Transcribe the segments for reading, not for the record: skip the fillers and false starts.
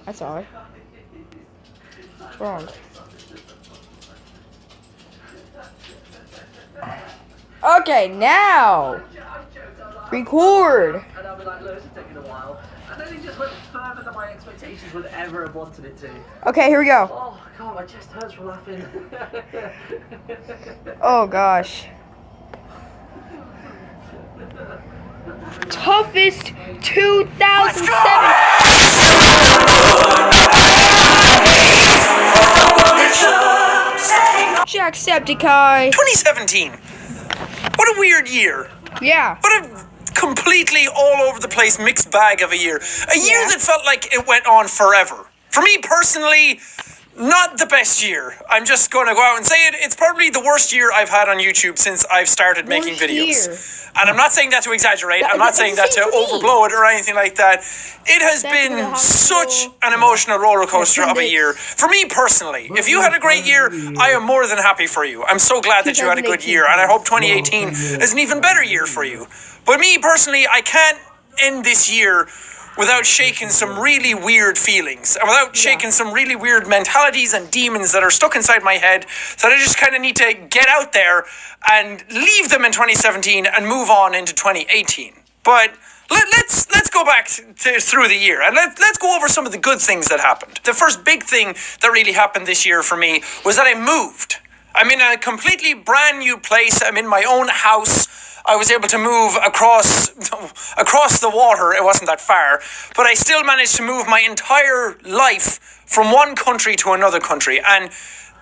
That's odd. What's wrong? Okay, now record. And I'll be like, look, this is taking a while. And then it just went further than my expectations would ever have wanted it to. Okay, here we go. Oh, God, my chest hurts from laughing. Oh, gosh. Toughest 2007 Jacksepticeye. 2017. What a weird year. Yeah. What a completely all over the place mixed bag of a year. A year that felt like it went on forever. For me personally, not the best year. I'm just going to go out and say it. It's probably the worst year I've had on YouTube since I've started making videos. And I'm not saying that to exaggerate. I'm not saying that to overblow it or anything like that. It has been such an emotional roller coaster of a year. For me personally, if you had a great year, I am more than happy for you. I'm so glad that you had a good year. And I hope 2018 is an even better year for you. But me personally, I can't end this year without shaking some really weird feelings, and without shaking some really weird mentalities and demons that are stuck inside my head, that I just kind of need to get out there and leave them in 2017 and move on into 2018. But let's go back through the year, and let's go over some of the good things that happened. The first big thing that really happened this year for me was that I moved. I'm in a completely brand new place. I'm in my own house. I was able to move across the water. It wasn't that far, but I still managed to move my entire life from one country to another country, and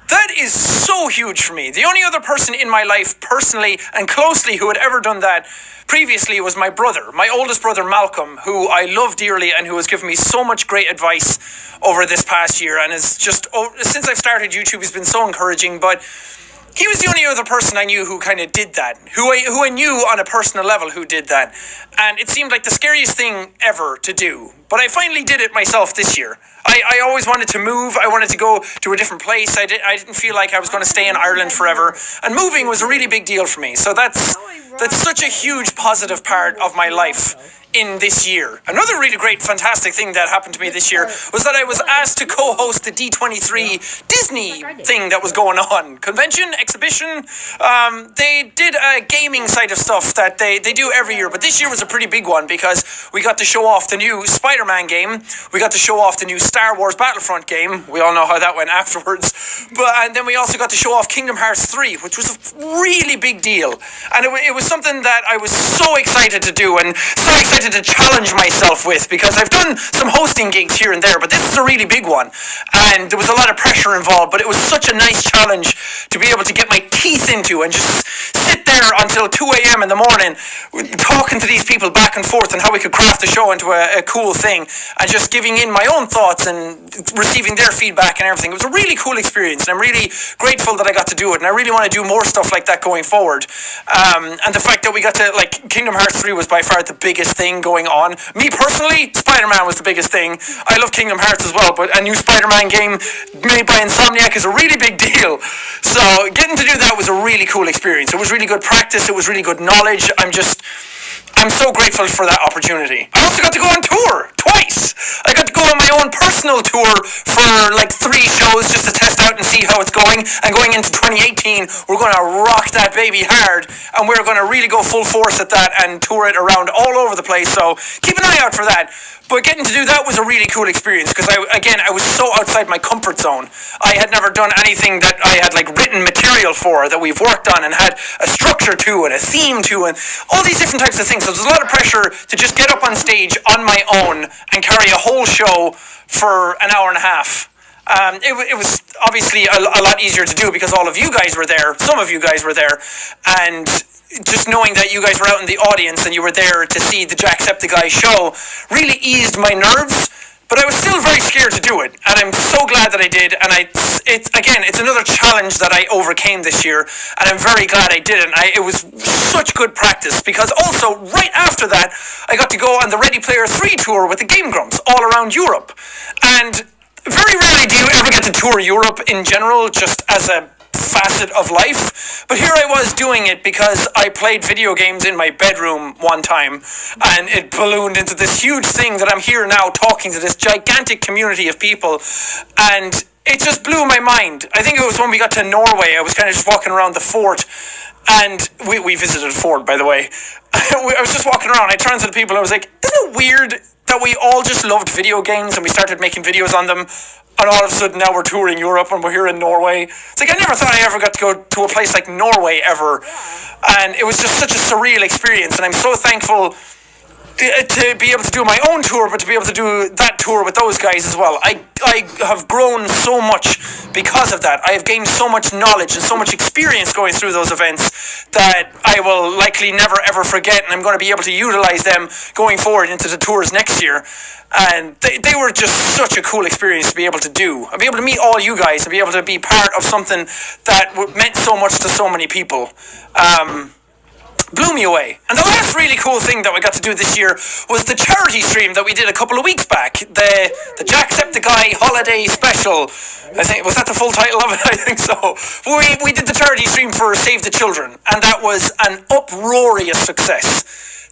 that is so huge for me. The only other person in my life personally and closely who had ever done that previously was my brother, my oldest brother Malcolm, who I love dearly and who has given me so much great advice over this past year, and is just, since I've started YouTube, he's been so encouraging. But he was the only other person I knew who kind of did that, who I knew on a personal level who did that. And it seemed like the scariest thing ever to do. But I finally did it myself this year. I always wanted to move. I wanted to go to a different place. I didn't feel like I was going to stay in Ireland forever. And moving was a really big deal for me. So that's such a huge positive part of my life in this year. Another really great, fantastic thing that happened to me this year was that I was asked to co-host the D23 Disney thing that was going on. Convention, exhibition. They did a gaming side of stuff that they do every year, but this year was a pretty big one because we got to show off the new Spider-Man game. We got to show off the new Star Wars Battlefront game. We all know how that went afterwards. And then we also got to show off Kingdom Hearts 3, which was a really big deal. And it was something that I was so excited to do and so excited to challenge myself with, because I've done some hosting gigs here and there, but this is a really big one, and there was a lot of pressure involved, but it was such a nice challenge to be able to get my teeth into and just sit there until 2 a.m. in the morning talking to these people back and forth and how we could craft the show into a cool thing, and just giving in my own thoughts and receiving their feedback and everything. It was a really cool experience, and I'm really grateful that I got to do it, and I really want to do more stuff like that going forward. And the fact that we got to, like, Kingdom Hearts 3 was by far the biggest thing going on. Me personally, Spider-Man was the biggest thing. I love Kingdom Hearts as well, but a new Spider-Man game made by Insomniac is a really big deal. So getting to do that was a really cool experience. It was really good practice. It was really good knowledge. I'm so grateful for that opportunity. I also got to go on tour twice. I got to go on my own personal tour for like 3 shows just to test out and see how it's going. And going into 2018, we're going to rock that baby hard, and we're going to really go full force at that and tour it around all over the place. So keep an eye out for that. But getting to do that was a really cool experience because I was so outside my comfort zone. I had never done anything that I had like written material for, that we've worked on and had a structure to and a theme to and all these different types of things. So there's a lot of pressure to just get up on stage on my own and carry a whole show for an hour and a half. It was obviously a lot easier to do because all of you guys were there. Some of you guys were there, and just knowing that you guys were out in the audience and you were there to see the Jacksepticeye show really eased my nerves, but I was still very scared to do it, and I'm so glad that I did. And it's another challenge that I overcame this year, and I'm very glad I did it. It was such good practice, because also right after that I got to go on the Ready Player 3 tour with the Game Grumps all around Europe. And very rarely do you ever get to tour Europe in general just as a facet of life. But here I was doing it because I played video games in my bedroom one time, and it ballooned into this huge thing that I'm here now talking to this gigantic community of people, and it just blew my mind. I think it was when we got to Norway. I was kind of just walking around the fort, and we visited a fort, by the way. I was just walking around. I turned to the people and I was like, isn't it weird that we all just loved video games and we started making videos on them, and all of a sudden now we're touring Europe and we're here in Norway? It's like I never thought I ever got to go to a place like Norway ever, and it was just such a surreal experience, and I'm so thankful to be able to do my own tour, but to be able to do that tour with those guys as well. I have grown so much because of that. I have gained so much knowledge and so much experience going through those events that I will likely never ever forget, and I'm going to be able to utilize them going forward into the tours next year. And they were just such a cool experience to be able to do. I'll be able to meet all you guys and be able to be part of something that meant so much to so many people. Blew me away. And the last really cool thing that we got to do this year was the charity stream that we did a couple of weeks back. The Jacksepticeye holiday special. I think, was that the full title of it? I think so. We did the charity stream for Save the Children, and that was an uproarious success.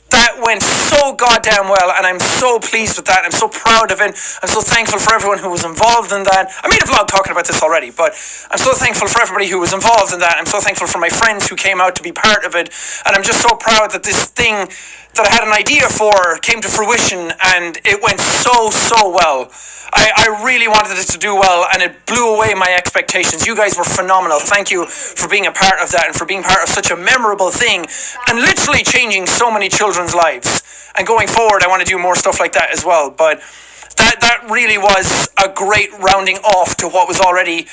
That went so goddamn well, and I'm so pleased with that. I'm so proud of it. I'm so thankful for everyone who was involved in that. I made a vlog talking about this already, but I'm so thankful for everybody who was involved in that. I'm so thankful for my friends who came out to be part of it, and I'm just so proud that this thing that I had an idea for came to fruition, and it went so well. I really wanted it to do well, and it blew away my expectations. You guys were phenomenal. Thank you for being a part of that and for being part of such a memorable thing and literally changing so many children's lives. And going forward, I want to do more stuff like that as well. But that really was a great rounding off to what was already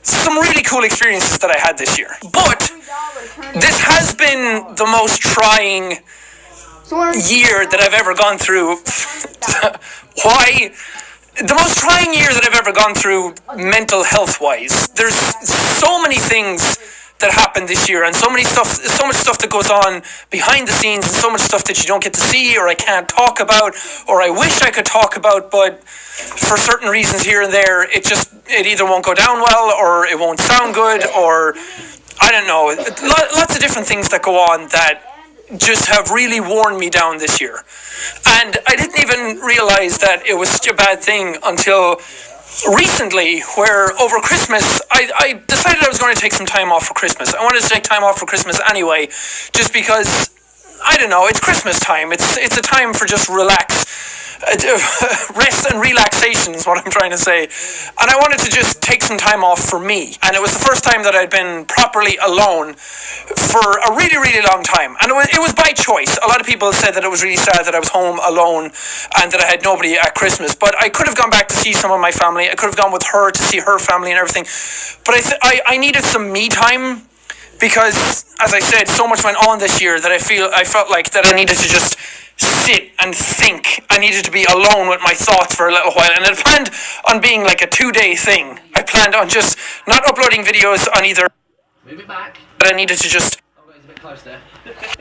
some really cool experiences that I had this year. But this has been the most trying year that I've ever gone through. Why? The most trying year that I've ever gone through mental health wise. There's so many things that happened this year, and so much stuff that goes on behind the scenes, and so much stuff that you don't get to see, or I can't talk about, or I wish I could talk about, but for certain reasons here and there, it either won't go down well, or it won't sound good, or I don't know. Lots of different things that go on that just have really worn me down this year. And I didn't even realize that it was such a bad thing until recently, where over Christmas, I decided I was going to take some time off for Christmas. I wanted to take time off for Christmas anyway, just because, I don't know, it's Christmas time. It's a time for just rest and relaxation is what I'm trying to say. And I wanted to just take some time off for me. And it was the first time that I'd been properly alone for a really, really long time. And it was by choice. A lot of people said that it was really sad that I was home alone and that I had nobody at Christmas. But I could have gone back to see some of my family. I could have gone with her to see her family and everything. But I needed some me time, because, as I said, so much went on this year that I felt like that I needed to just sit and think. I needed to be alone with my thoughts for a little while, and I planned on being like a 2-day thing. I planned on just not uploading videos on either. Move it back. But I needed to just. Oh, it's a bit close there.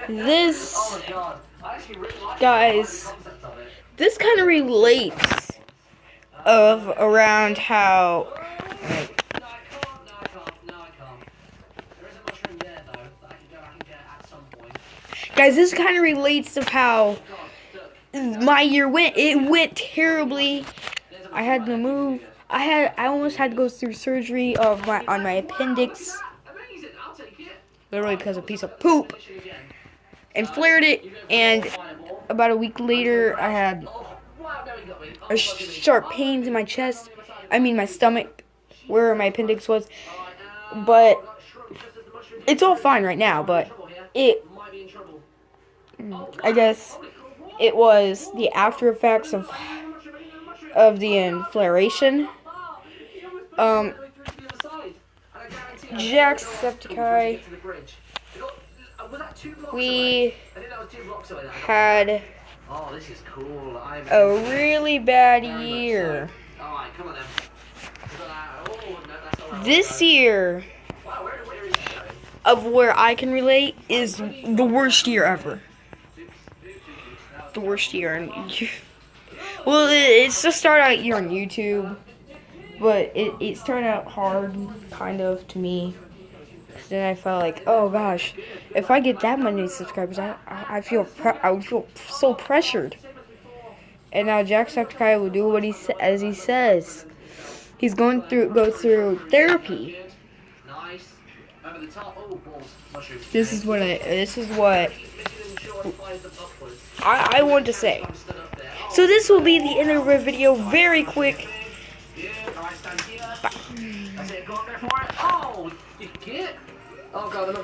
This, Oh my god. I actually really like guys, the concept of it. this kind of relates around how, like, No, I can't. There is a mushroom there though that I can go back and get at some point. guys, this kind of relates to how my year went. It went terribly. I had to move. I almost had to go through surgery on my appendix, Amazing, I'll take it. literally because of a piece of poop, and flared it. And about a week later, I had sharp pains in my chest. I mean my stomach, where my appendix was. But it's all fine right now. But I guess it was the after effects of the inflammation. Jacksepticeye. We had Oh, this is cool. a really bad year. Alright, come on then. This year, of where I can relate, is the worst year ever. The worst year. And well, it's just started out year on YouTube, but it started out hard, kind of, to me. then I felt like, oh gosh, if I get that many subscribers, I feel I would feel so pressured. And now Jacksepticeye will do what as he says. He's go through therapy. This is what I want to say. So this will be the end of the video, very quick. Oh, you get. Oh god,